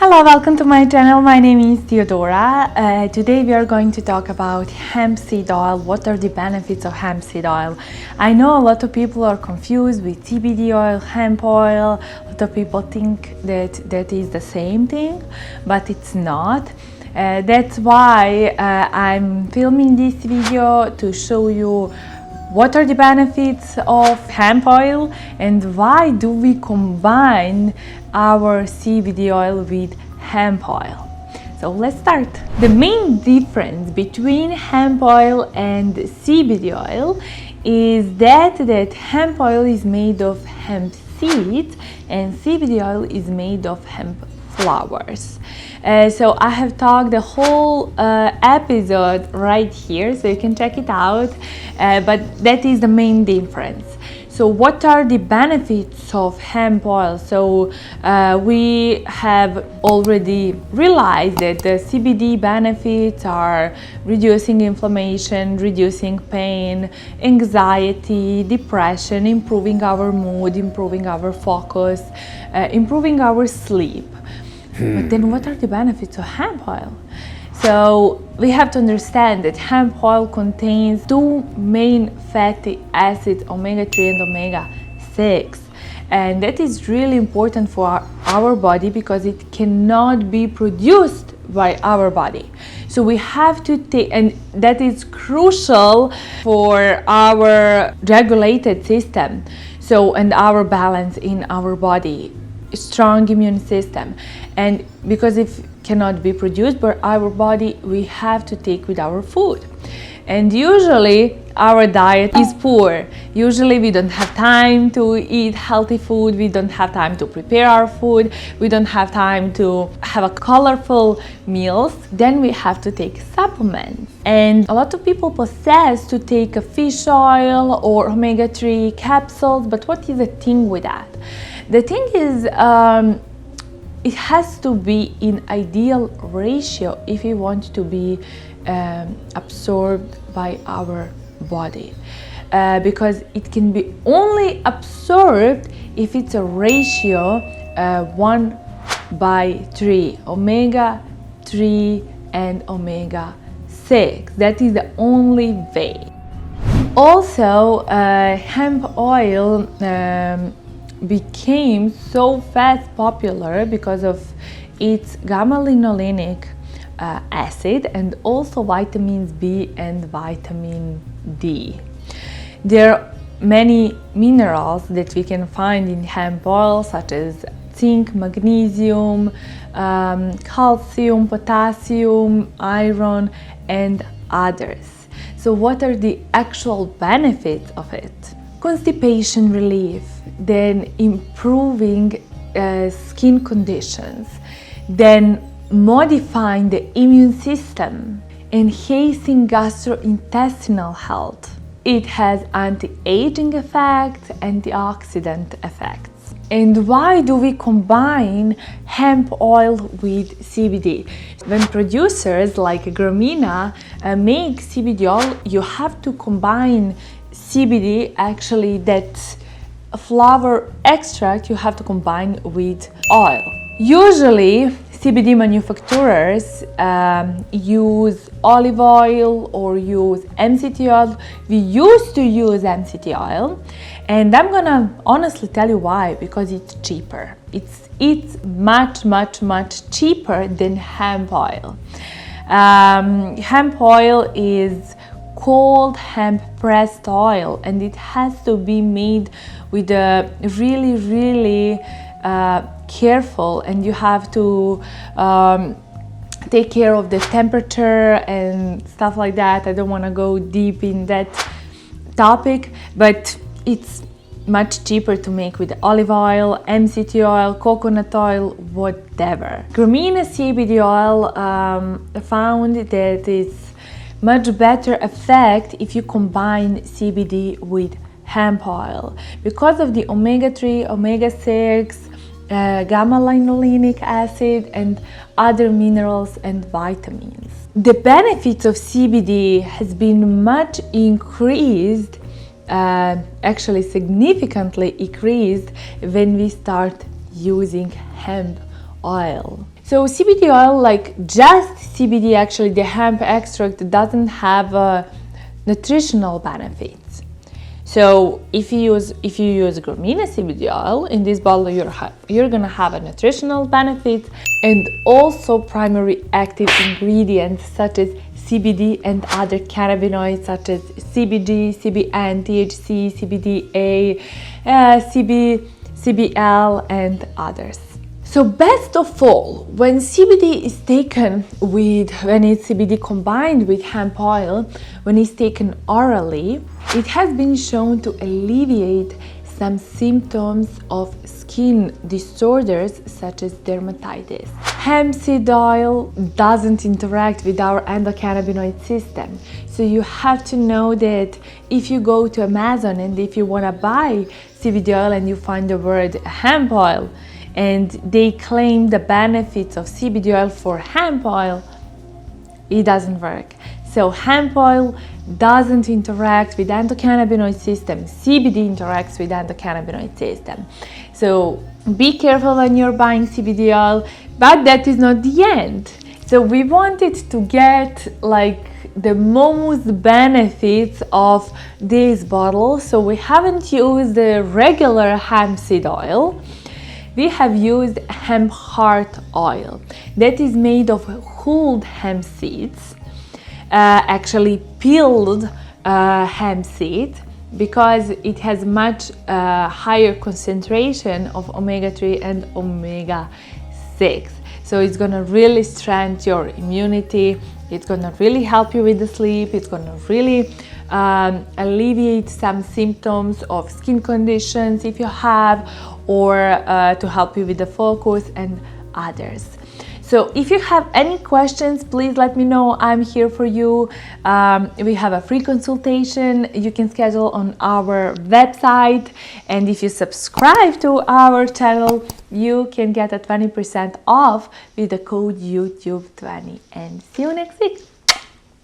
Hello, welcome to my channel. My name is Teodora. Today we are going to talk about hemp seed oil. What are the benefits of hemp seed oil? I know a lot of people are confused with CBD oil, hemp oil. A lot of people think that is the same thing, but it's not. That's why I'm filming this video to show you what are the benefits of hemp oil and why do we combine our CBD oil with hemp oil. So let's start. The main difference between hemp oil and CBD oil is that hemp oil is made of hemp seeds and CBD oil is made of hemp flowers. So I have talked the whole episode right here, so you can check it out, but that is the main difference. So what are the benefits of hemp oil? So we have already realized that the CBD benefits are reducing inflammation, reducing pain, anxiety, depression, improving our mood, improving our focus, improving our sleep. But then what are the benefits of hemp oil? So we have to understand that hemp oil contains two main fatty acids, omega-3 and omega-6. And that is really important for our body because it cannot be produced by our body. So we have to take, and that is crucial for our regulated system. So, and our balance in our body, strong immune system. And because if cannot be produced by our body, we have to take with our food. And usually our diet is poor. Usually we don't have time to eat healthy food, we don't have time to prepare our food, we don't have time to have a colorful meals. Then we have to take supplements. And a lot of people possess to take a fish oil or omega-3 capsules, but what is the thing with that? The thing is, it has to be in ideal ratio if we want to be absorbed by our body, because it can be only absorbed if it's a ratio 1:3, omega-3 and omega-6. That is the only way. Also, hemp oil became so fast popular because of its gamma-linolenic acid and also vitamins B and vitamin D. There are many minerals that we can find in hemp oil, such as zinc, magnesium, calcium, potassium, iron, and others. So what are the actual benefits of it? Constipation relief, then improving skin conditions, then modifying the immune system, enhancing gastrointestinal health. It has anti-aging effects, antioxidant effects. And why do we combine hemp oil with CBD? When producers like Gramina make CBD oil, you have to combine CBD, actually that flower extract, you have to combine with oil. Usually CBD manufacturers use olive oil or use MCT oil. We used to use MCT oil, and I'm gonna honestly tell you why, because it's cheaper. It's much cheaper than hemp oil. Hemp oil is called hemp pressed oil, and it has to be made with a really careful, and you have to take care of the temperature and stuff like that. I don't want to go deep in that topic, but it's much cheaper to make with olive oil, MCT oil, coconut oil, whatever. Gramina CBD oil found that it's much better effect if you combine CBD with hemp oil because of the omega-3, omega-6, gamma-linolenic acid and other minerals and vitamins. The benefits of CBD has been much increased, actually significantly increased when we start using hemp oil. So CBD oil, like just CBD, actually the hemp extract doesn't have nutritional benefits. So if you use Gramina CBD oil in this bottle, you're gonna have a nutritional benefit and also primary active ingredients such as CBD and other cannabinoids such as CBG, CBN, THC, CBDA, CBL, and others. So best of all, when CBD is taken when it's CBD combined with hemp oil, when it's taken orally, it has been shown to alleviate some symptoms of skin disorders such as dermatitis. Hemp seed oil doesn't interact with our endocannabinoid system. So you have to know that if you go to Amazon and if you want to buy CBD oil and you find the word hemp oil, and they claim the benefits of CBD oil for hemp oil, it doesn't work. So hemp oil doesn't interact with endocannabinoid system. CBD interacts with endocannabinoid system. So be careful when you're buying CBD oil, but that is not the end. So we wanted to get like the most benefits of this bottle. So we haven't used the regular hemp seed oil. We have used hemp heart oil that is made of whole hemp seeds, actually peeled hemp seed, because it has much higher concentration of omega-3 and omega-6. So it's gonna really strengthen your immunity, it's gonna really help you with the sleep, it's gonna really alleviate some symptoms of skin conditions if you have, or to help you with the focus and others. So if you have any questions, please let me know. I'm here for you. We have a free consultation you can schedule on our website. And if you subscribe to our channel, you can get a 20% off with the code YouTube20. And see you next week.